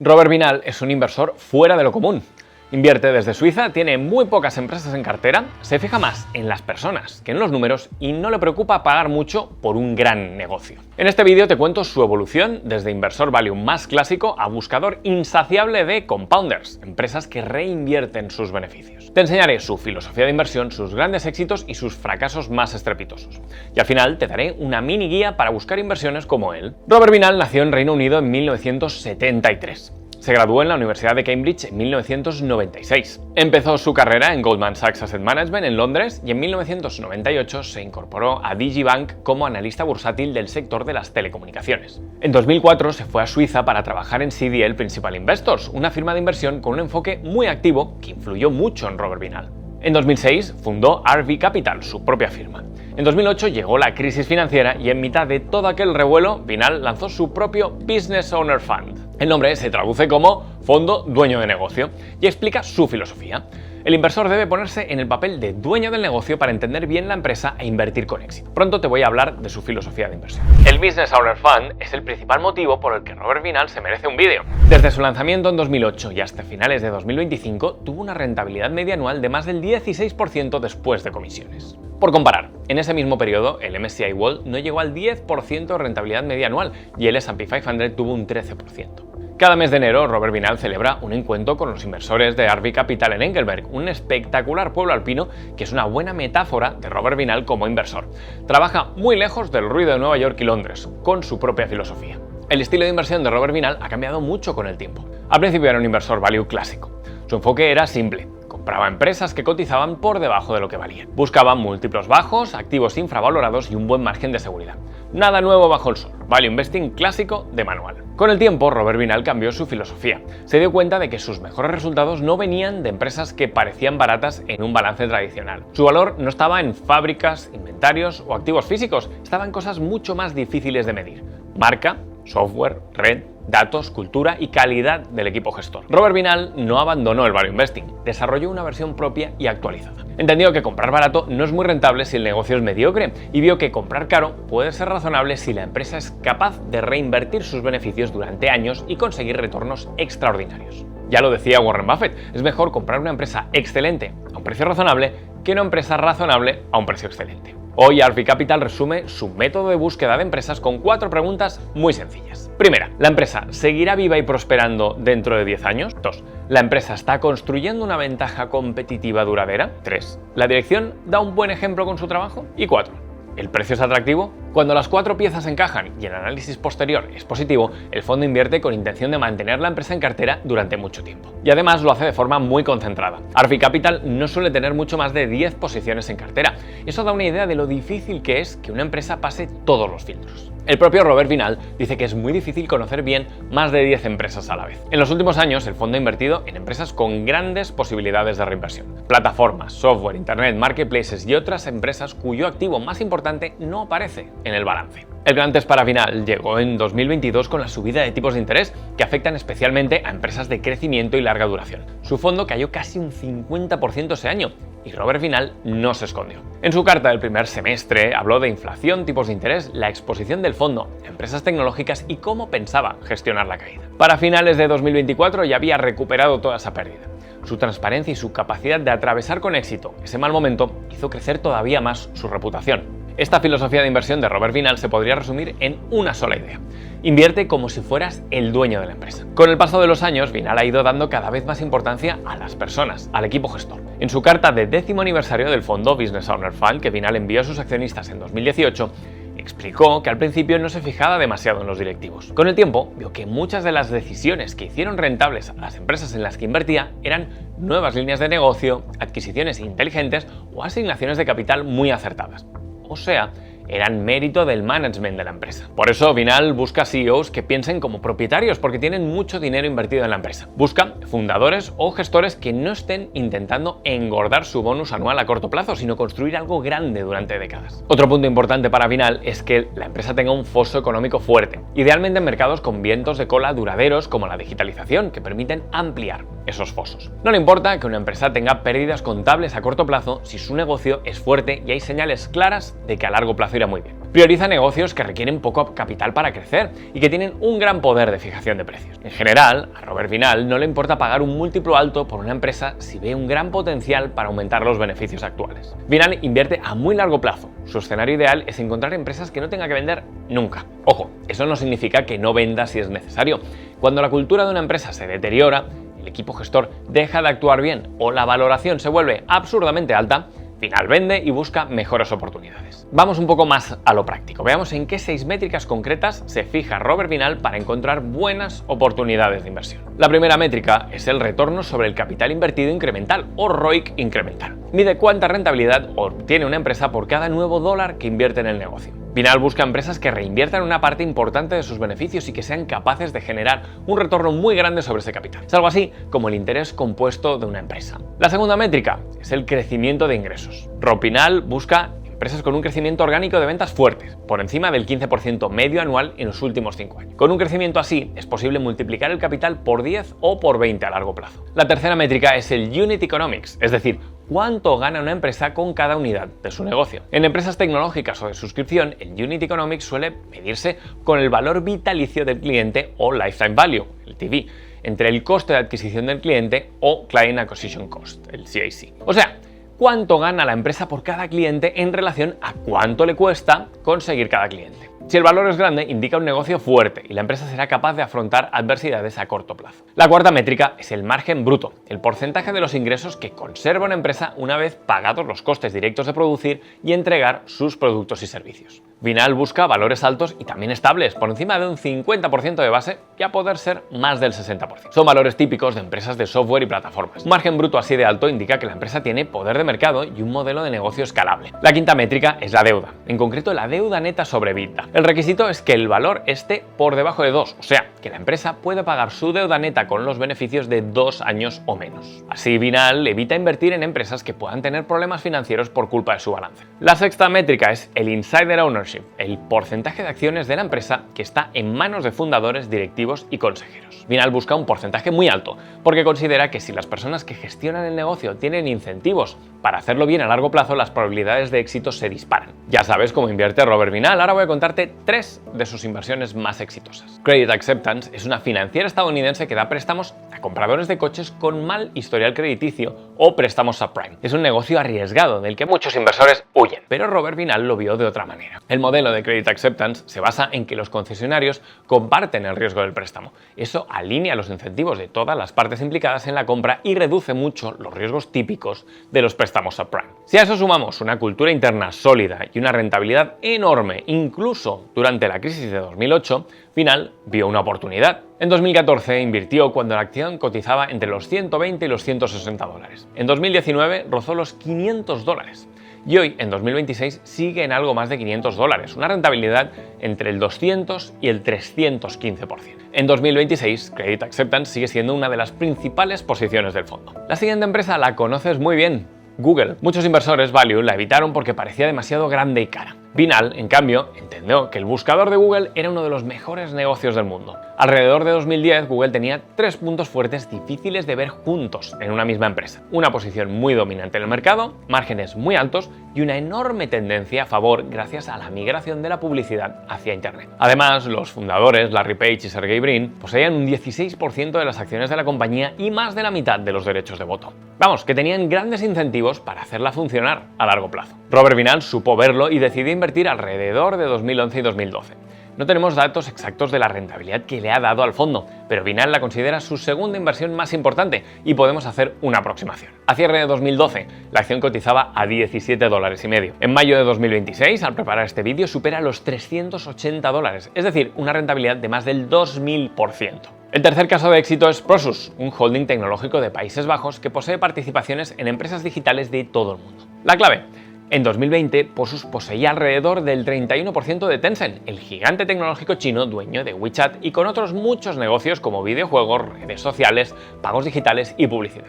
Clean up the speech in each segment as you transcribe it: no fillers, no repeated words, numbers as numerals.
Robert Vinal es un inversor fuera de lo común. Invierte desde Suiza, tiene muy pocas empresas en cartera, se fija más en las personas que en los números y no le preocupa pagar mucho por un gran negocio. En este vídeo te cuento su evolución desde inversor value más clásico a buscador insaciable de compounders, empresas que reinvierten sus beneficios. Te enseñaré su filosofía de inversión, sus grandes éxitos y sus fracasos más estrepitosos. Y al final te daré una mini guía para buscar inversiones como él. Robert Vinal nació en Reino Unido en 1973. Se graduó en la Universidad de Cambridge en 1996. Empezó su carrera en Goldman Sachs Asset Management en Londres y en 1998 se incorporó a digibank como analista bursátil del sector de las telecomunicaciones. En 2004 se fue a Suiza para trabajar en CDL Principal Investors, una firma de inversión con un enfoque muy activo que influyó mucho en Robert Vinal. En 2006 fundó RV Capital, su propia firma. En 2008 llegó la crisis financiera y en mitad de todo aquel revuelo, Vinal lanzó su propio Business Owner Fund. El nombre se traduce como Fondo Dueño de Negocio y explica su filosofía. El inversor debe ponerse en el papel de dueño del negocio para entender bien la empresa e invertir con éxito. Pronto te voy a hablar de su filosofía de inversión. El Business Owner Fund es el principal motivo por el que Robert Vinal se merece un vídeo. Desde su lanzamiento en 2008 y hasta finales de 2025 tuvo una rentabilidad media anual de más del 16% después de comisiones. Por comparar, en ese mismo periodo el MSCI World no llegó al 10% de rentabilidad media anual y el S&P 500 tuvo un 13%. Cada mes de enero, Robert Vinal celebra un encuentro con los inversores de RV Capital en Engelberg, un espectacular pueblo alpino que es una buena metáfora de Robert Vinal como inversor. Trabaja muy lejos del ruido de Nueva York y Londres, con su propia filosofía. El estilo de inversión de Robert Vinal ha cambiado mucho con el tiempo. Al principio era un inversor value clásico. Su enfoque era simple. Compraba empresas que cotizaban por debajo de lo que valían. Buscaba múltiplos bajos, activos infravalorados y un buen margen de seguridad. Nada nuevo bajo el sol. Value investing clásico de manual. Con el tiempo, Robert Vinal cambió su filosofía. Se dio cuenta de que sus mejores resultados no venían de empresas que parecían baratas en un balance tradicional. Su valor no estaba en fábricas, inventarios o activos físicos, estaba en cosas mucho más difíciles de medir. Marca, software, red, datos, cultura y calidad del equipo gestor. Robert Vinal no abandonó el value investing, desarrolló una versión propia y actualizada. Entendió que comprar barato no es muy rentable si el negocio es mediocre y vio que comprar caro puede ser razonable si la empresa es capaz de reinvertir sus beneficios durante años y conseguir retornos extraordinarios. Ya lo decía Warren Buffett, es mejor comprar una empresa excelente a un precio razonable que una empresa razonable a un precio excelente. Hoy RV Capital resume su método de búsqueda de empresas con 4 preguntas muy sencillas. Primera, ¿la empresa seguirá viva y prosperando dentro de 10 años? 2. ¿La empresa está construyendo una ventaja competitiva duradera? 3. ¿La dirección da un buen ejemplo con su trabajo? Y 4. ¿El precio es atractivo? Cuando las 4 piezas encajan y el análisis posterior es positivo, el fondo invierte con intención de mantener la empresa en cartera durante mucho tiempo. Y además lo hace de forma muy concentrada. RV Capital no suele tener mucho más de 10 posiciones en cartera. Eso da una idea de lo difícil que es que una empresa pase todos los filtros. El propio Robert Vinal dice que es muy difícil conocer bien más de 10 empresas a la vez. En los últimos años, el fondo ha invertido en empresas con grandes posibilidades de reinversión. Plataformas, software, internet, marketplaces y otras empresas cuyo activo más importante no aparece en el balance. El gran test para Vinal llegó en 2022 con la subida de tipos de interés que afectan especialmente a empresas de crecimiento y larga duración. Su fondo cayó casi un 50% ese año y Robert Vinal no se escondió. En su carta del primer semestre habló de inflación, tipos de interés, la exposición del fondo, empresas tecnológicas y cómo pensaba gestionar la caída. Para finales de 2024 ya había recuperado toda esa pérdida. Su transparencia y su capacidad de atravesar con éxito ese mal momento hizo crecer todavía más su reputación. Esta filosofía de inversión de Robert Vinal se podría resumir en una sola idea. Invierte como si fueras el dueño de la empresa. Con el paso de los años, Vinal ha ido dando cada vez más importancia a las personas, al equipo gestor. En su carta de 10º aniversario del fondo Business Owner Fund que Vinal envió a sus accionistas en 2018, explicó que al principio no se fijaba demasiado en los directivos. Con el tiempo, vio que muchas de las decisiones que hicieron rentables a las empresas en las que invertía eran nuevas líneas de negocio, adquisiciones inteligentes o asignaciones de capital muy acertadas. O sea, eran mérito del management de la empresa. Por eso Vinal busca CEOs que piensen como propietarios porque tienen mucho dinero invertido en la empresa. Busca fundadores o gestores que no estén intentando engordar su bonus anual a corto plazo, sino construir algo grande durante décadas. Otro punto importante para Vinal es que la empresa tenga un foso económico fuerte, idealmente en mercados con vientos de cola duraderos como la digitalización, que permiten ampliar esos fosos. No le importa que una empresa tenga pérdidas contables a corto plazo si su negocio es fuerte y hay señales claras de que a largo plazo irá muy bien. Prioriza negocios que requieren poco capital para crecer y que tienen un gran poder de fijación de precios. En general, a Robert Vinal no le importa pagar un múltiplo alto por una empresa si ve un gran potencial para aumentar los beneficios actuales. Vinal invierte a muy largo plazo. Su escenario ideal es encontrar empresas que no tenga que vender nunca. Ojo, eso no significa que no venda si es necesario. Cuando la cultura de una empresa se deteriora, el equipo gestor deja de actuar bien o la valoración se vuelve absurdamente alta, Vinal vende y busca mejores oportunidades. Vamos un poco más a lo práctico. Veamos en qué 6 métricas concretas se fija Robert Vinal para encontrar buenas oportunidades de inversión. La primera métrica es el retorno sobre el capital invertido incremental o ROIC incremental. Mide cuánta rentabilidad obtiene una empresa por cada nuevo dólar que invierte en el negocio. Vinal busca empresas que reinviertan una parte importante de sus beneficios y que sean capaces de generar un retorno muy grande sobre ese capital. Es algo así como el interés compuesto de una empresa. La segunda métrica es el crecimiento de ingresos. Vinal busca empresas con un crecimiento orgánico de ventas fuertes, por encima del 15% medio anual en los últimos 5 años. Con un crecimiento así, es posible multiplicar el capital por 10 o por 20 a largo plazo. La tercera métrica es el Unit Economics, es decir, cuánto gana una empresa con cada unidad de su negocio. En empresas tecnológicas o de suscripción, el Unit Economics suele medirse con el valor vitalicio del cliente o Lifetime Value, el TV, entre el coste de adquisición del cliente o Client Acquisition Cost, el CAC. O sea, cuánto gana la empresa por cada cliente en relación a cuánto le cuesta conseguir cada cliente. Si el valor es grande, indica un negocio fuerte y la empresa será capaz de afrontar adversidades a corto plazo. La cuarta métrica es el margen bruto, el porcentaje de los ingresos que conserva una empresa una vez pagados los costes directos de producir y entregar sus productos y servicios. Vinal busca valores altos y también estables, por encima de un 50% de base y a poder ser más del 60%. Son valores típicos de empresas de software y plataformas. Un margen bruto así de alto indica que la empresa tiene poder de mercado y un modelo de negocio escalable. La quinta métrica es la deuda, en concreto la deuda neta sobre EBITDA. El requisito es que el valor esté por debajo de 2, o sea, que la empresa puede pagar su deuda neta con los beneficios de 2 años o menos. Así, Vinal evita invertir en empresas que puedan tener problemas financieros por culpa de su balance. La sexta métrica es el Insider Ownership, el porcentaje de acciones de la empresa que está en manos de fundadores, directivos y consejeros. Vinal busca un porcentaje muy alto, porque considera que si las personas que gestionan el negocio tienen incentivos para hacerlo bien a largo plazo, las probabilidades de éxito se disparan. Ya sabes cómo invierte Robert Vinal, ahora voy a contarte 3 de sus inversiones más exitosas. Credit Acceptance es una financiera estadounidense que da préstamos a compradores de coches con mal historial crediticio o préstamos subprime. Es un negocio arriesgado del que muchos inversores huyen, pero Robert Vinal lo vio de otra manera. El modelo de Credit Acceptance se basa en que los concesionarios comparten el riesgo del préstamo. Eso alinea los incentivos de todas las partes implicadas en la compra y reduce mucho los riesgos típicos de los préstamos subprime. Si a eso sumamos una cultura interna sólida y una rentabilidad enorme, incluso durante la crisis de 2008, Vinal vio una oportunidad. En 2014 invirtió cuando la acción cotizaba entre los 120 y los 160 dólares. En 2019 rozó los 500 dólares. Y hoy, en 2026, sigue en algo más de 500 dólares, una rentabilidad entre el 200 y el 315%. En 2026, Credit Acceptance sigue siendo una de las principales posiciones del fondo. La siguiente empresa la conoces muy bien, Google. Muchos inversores value la evitaron porque parecía demasiado grande y cara. Vinal, en cambio, entendió que el buscador de Google era uno de los mejores negocios del mundo. Alrededor de 2010, Google tenía 3 puntos fuertes difíciles de ver juntos en una misma empresa. Una posición muy dominante en el mercado, márgenes muy altos y una enorme tendencia a favor gracias a la migración de la publicidad hacia Internet. Además, los fundadores, Larry Page y Sergey Brin, poseían un 16% de las acciones de la compañía y más de la mitad de los derechos de voto. Vamos, que tenían grandes incentivos para hacerla funcionar a largo plazo. Robert Vinal supo verlo y decidió invertir alrededor de 2011 y 2012. No tenemos datos exactos de la rentabilidad que le ha dado al fondo, pero Vinal la considera su segunda inversión más importante y podemos hacer una aproximación. A cierre de 2012, la acción cotizaba a 17 dólares y medio. En mayo de 2026, al preparar este vídeo, supera los 380 dólares, es decir, una rentabilidad de más del 2000%. El tercer caso de éxito es Prosus, un holding tecnológico de Países Bajos que posee participaciones en empresas digitales de todo el mundo. La clave: en 2020, Prosus poseía alrededor del 31% de Tencent, el gigante tecnológico chino dueño de WeChat y con otros muchos negocios como videojuegos, redes sociales, pagos digitales y publicidad.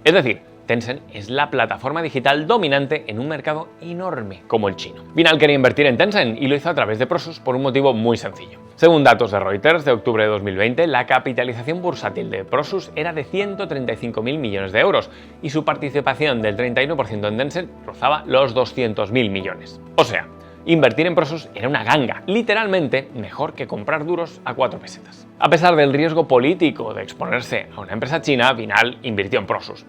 Es decir, Tencent es la plataforma digital dominante en un mercado enorme como el chino. Vinal quería invertir en Tencent y lo hizo a través de Prosus por un motivo muy sencillo. Según datos de Reuters de octubre de 2020, la capitalización bursátil de Prosus era de 135.000 millones de euros y su participación del 31% en Tencent rozaba los 200.000 millones. O sea, Invertir en Prosus era una ganga, literalmente mejor que comprar duros a 4 pesetas. A pesar del riesgo político de exponerse a una empresa china, Vinal invirtió en Prosus.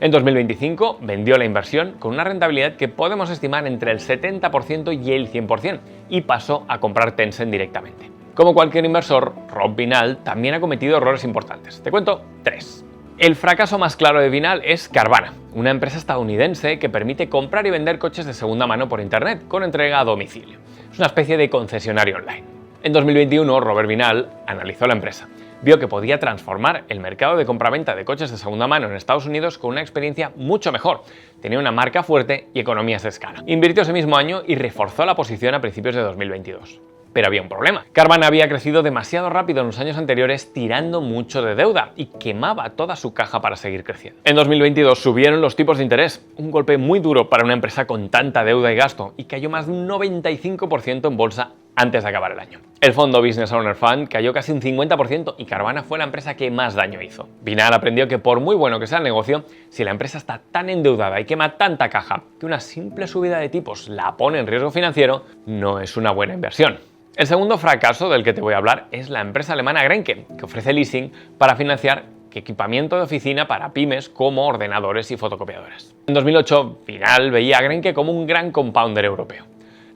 En 2025 vendió la inversión con una rentabilidad que podemos estimar entre el 70% y el 100% y pasó a comprar Tencent directamente. Como cualquier inversor, Rob Vinal también ha cometido errores importantes. Te cuento 3. El fracaso más claro de Vinal es Carvana, una empresa estadounidense que permite comprar y vender coches de segunda mano por internet con entrega a domicilio. Es una especie de concesionario online. En 2021, Robert Vinal analizó la empresa. Vio que podía transformar el mercado de compraventa de coches de segunda mano en Estados Unidos con una experiencia mucho mejor. Tenía una marca fuerte y economías de escala. Invirtió ese mismo año y reforzó la posición a principios de 2022. Pero había un problema. Carvana había crecido demasiado rápido en los años anteriores, tirando mucho de deuda y quemaba toda su caja para seguir creciendo. En 2022 subieron los tipos de interés, un golpe muy duro para una empresa con tanta deuda y gasto, y cayó más de un 95% en bolsa antes de acabar el año. El fondo Business Owner Fund cayó casi un 50% y Carvana fue la empresa que más daño hizo. Vinal aprendió que por muy bueno que sea el negocio, si la empresa está tan endeudada y quema tanta caja que una simple subida de tipos la pone en riesgo financiero, no es una buena inversión. El segundo fracaso del que te voy a hablar es la empresa alemana Grenke, que ofrece leasing para financiar equipamiento de oficina para pymes como ordenadores y fotocopiadoras. En 2008, Vinal veía a Grenke como un gran compounder europeo.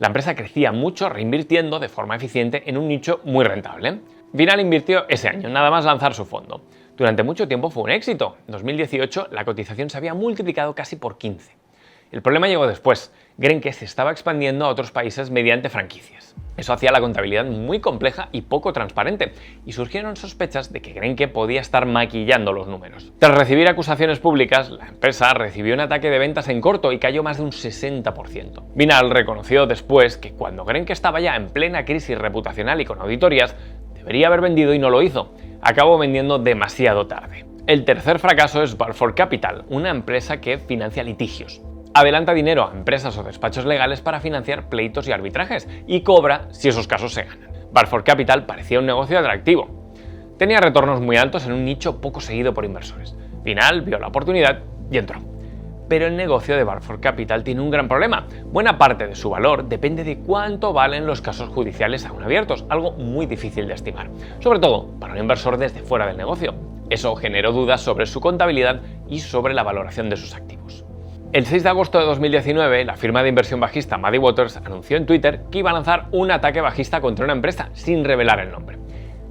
La empresa crecía mucho reinvirtiendo de forma eficiente en un nicho muy rentable. Vinal invirtió ese año, nada más lanzar su fondo. Durante mucho tiempo fue un éxito. En 2018 la cotización se había multiplicado casi por 15. El problema llegó después. Grenke se estaba expandiendo a otros países mediante franquicias. Eso hacía la contabilidad muy compleja y poco transparente, y surgieron sospechas de que Grenke podía estar maquillando los números. Tras recibir acusaciones públicas, la empresa recibió un ataque de ventas en corto y cayó más de un 60%. Vinal reconoció después que cuando Grenke estaba ya en plena crisis reputacional y con auditorías, debería haber vendido y no lo hizo. Acabó vendiendo demasiado tarde. El tercer fracaso es Balfour Capital, una empresa que financia litigios. Adelanta dinero a empresas o despachos legales para financiar pleitos y arbitrajes y cobra si esos casos se ganan. Balfour Capital parecía un negocio atractivo. Tenía retornos muy altos en un nicho poco seguido por inversores. Vinal vio la oportunidad y entró. Pero el negocio de Balfour Capital tiene un gran problema. Buena parte de su valor depende de cuánto valen los casos judiciales aún abiertos, algo muy difícil de estimar, sobre todo para un inversor desde fuera del negocio. Eso generó dudas sobre su contabilidad y sobre la valoración de sus activos. El 6 de agosto de 2019, la firma de inversión bajista Muddy Waters anunció en Twitter que iba a lanzar un ataque bajista contra una empresa sin revelar el nombre.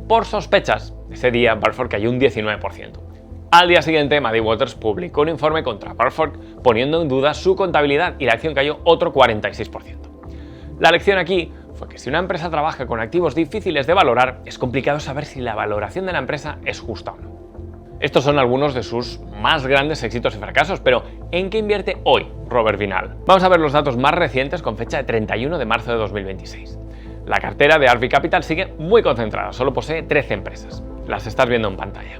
Por sospechas, ese día Balfour cayó un 19%. Al día siguiente, Muddy Waters publicó un informe contra Balfour poniendo en duda su contabilidad y la acción cayó otro 46%. La lección aquí fue que si una empresa trabaja con activos difíciles de valorar, es complicado saber si la valoración de la empresa es justa o no. Estos son algunos de sus más grandes éxitos y fracasos, pero ¿en qué invierte hoy Robert Vinal? Vamos a ver los datos más recientes con fecha de 31 de marzo de 2026. La cartera de Arvi Capital sigue muy concentrada, solo posee 13 empresas. Las estás viendo en pantalla.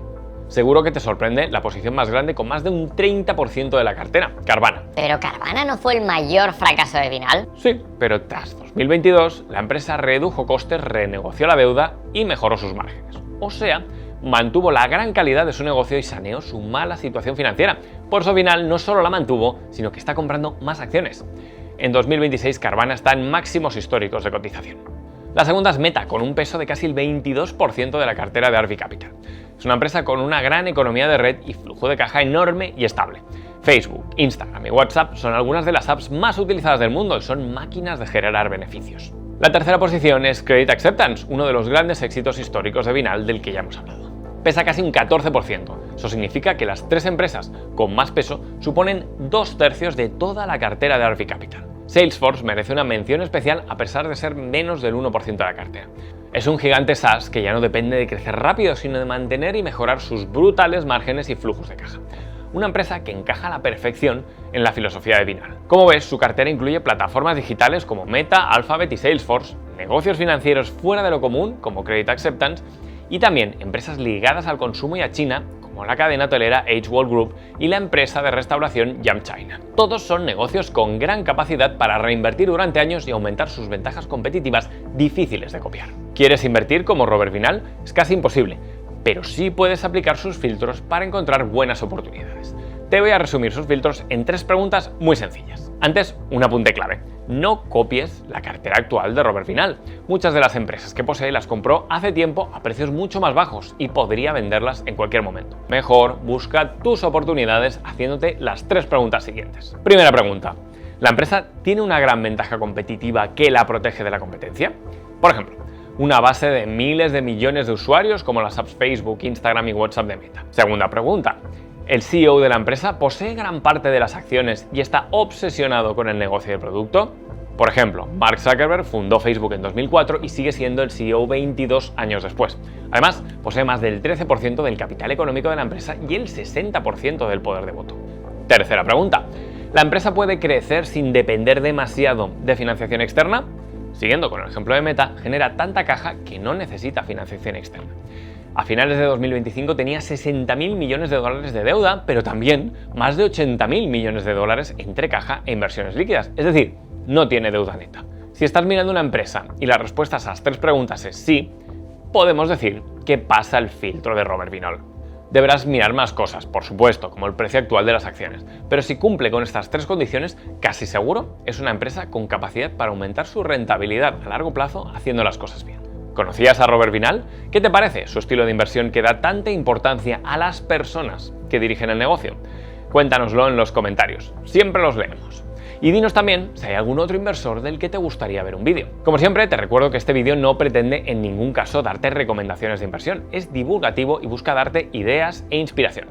Seguro que te sorprende la posición más grande con más de un 30% de la cartera, Carvana. ¿Pero Carvana no fue el mayor fracaso de Vinal? Sí, pero tras 2022 la empresa redujo costes, renegoció la deuda y mejoró sus márgenes. O sea, mantuvo la gran calidad de su negocio y saneó su mala situación financiera. Por eso Vinal no solo la mantuvo, sino que está comprando más acciones. En 2026 Carvana está en máximos históricos de cotización. La segunda es Meta, con un peso de casi el 22% de la cartera de Arvi Capital. Es una empresa con una gran economía de red y flujo de caja enorme y estable. Facebook, Instagram y WhatsApp son algunas de las apps más utilizadas del mundo y son máquinas de generar beneficios. La tercera posición es Credit Acceptance, uno de los grandes éxitos históricos de Vinal del que ya hemos hablado. Pesa casi un 14%. Eso significa que las 3 empresas con más peso suponen 2/3 de toda la cartera de Arvi Capital. Salesforce merece una mención especial a pesar de ser menos del 1% de la cartera. Es un gigante SaaS que ya no depende de crecer rápido, sino de mantener y mejorar sus brutales márgenes y flujos de caja. Una empresa que encaja a la perfección en la filosofía de Vinal. Como ves, su cartera incluye plataformas digitales como Meta, Alphabet y Salesforce, negocios financieros fuera de lo común como Credit Acceptance y también empresas ligadas al consumo y a China como la cadena hotelera H World Group y la empresa de restauración Yum China. Todos son negocios con gran capacidad para reinvertir durante años y aumentar sus ventajas competitivas difíciles de copiar. ¿Quieres invertir como Robert Vinal? Es casi imposible, pero sí puedes aplicar sus filtros para encontrar buenas oportunidades. Te voy a resumir sus filtros en 3 preguntas muy sencillas. Antes, un apunte clave. no copies la cartera actual de Robert Vinal. Muchas de las empresas que posee las compró hace tiempo a precios mucho más bajos y podría venderlas en cualquier momento. Mejor busca tus oportunidades haciéndote las 3 preguntas siguientes. Primera pregunta: ¿la empresa tiene una gran ventaja competitiva que la protege de la competencia? Por ejemplo, una base de miles de millones de usuarios como las apps Facebook, Instagram y WhatsApp de Meta. Segunda pregunta: ¿el CEO de la empresa posee gran parte de las acciones y está obsesionado con el negocio del producto? Por ejemplo, Mark Zuckerberg fundó Facebook en 2004 y sigue siendo el CEO 22 años después. Además, posee más del 13% del capital económico de la empresa y el 60% del poder de voto. Tercera pregunta: ¿la empresa puede crecer sin depender demasiado de financiación externa? Siguiendo con el ejemplo de Meta, genera tanta caja que no necesita financiación externa. A finales de 2025 tenía 60.000 millones de dólares de deuda, pero también más de 80.000 millones de dólares entre caja e inversiones líquidas. Es decir, no tiene deuda neta. Si estás mirando una empresa y la respuesta a esas 3 preguntas es sí, podemos decir que pasa el filtro de Robert Vinal. Deberás mirar más cosas, por supuesto, como el precio actual de las acciones, pero si cumple con estas 3 condiciones, casi seguro es una empresa con capacidad para aumentar su rentabilidad a largo plazo haciendo las cosas bien. ¿Conocías a Robert Vinal? ¿Qué te parece su estilo de inversión que da tanta importancia a las personas que dirigen el negocio? Cuéntanoslo en los comentarios, siempre los leemos. Y dinos también si hay algún otro inversor del que te gustaría ver un vídeo. Como siempre, te recuerdo que este vídeo no pretende en ningún caso darte recomendaciones de inversión, es divulgativo y busca darte ideas e inspiración.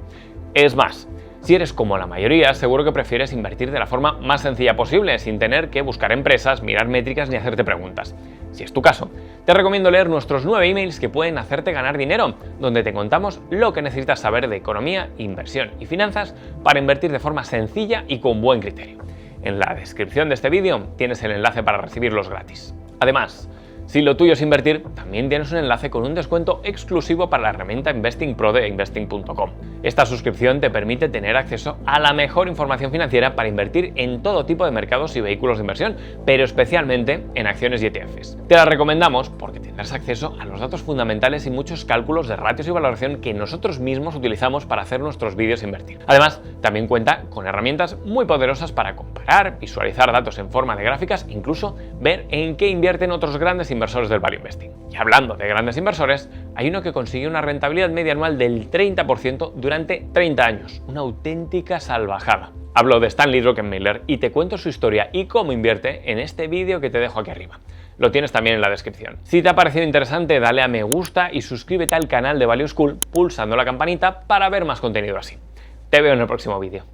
Es más, si eres como la mayoría, seguro que prefieres invertir de la forma más sencilla posible, sin tener que buscar empresas, mirar métricas ni hacerte preguntas. Si es tu caso, te recomiendo leer nuestros 9 emails que pueden hacerte ganar dinero, donde te contamos lo que necesitas saber de economía, inversión y finanzas para invertir de forma sencilla y con buen criterio. En la descripción de este vídeo tienes el enlace para recibirlos gratis. Además, si lo tuyo es invertir, también tienes un enlace con un descuento exclusivo para la herramienta Investing Pro de investing.com. Esta suscripción te permite tener acceso a la mejor información financiera para invertir en todo tipo de mercados y vehículos de inversión, pero especialmente en acciones y ETFs. Te la recomendamos porque tendrás acceso a los datos fundamentales y muchos cálculos de ratios y valoración que nosotros mismos utilizamos para hacer nuestros vídeos e invertir. Además, también cuenta con herramientas muy poderosas para comparar, visualizar datos en forma de gráficas, incluso ver en qué invierten otros grandes inversores del Value Investing. Y hablando de grandes inversores, hay uno que consigue una rentabilidad media anual del 30% durante 30 años, una auténtica salvajada. Hablo de Stanley Druckenmiller y te cuento su historia y cómo invierte en este vídeo que te dejo aquí arriba. Lo tienes también en la descripción. Si te ha parecido interesante, dale a me gusta y suscríbete al canal de Value School pulsando la campanita para ver más contenido así. Te veo en el próximo vídeo.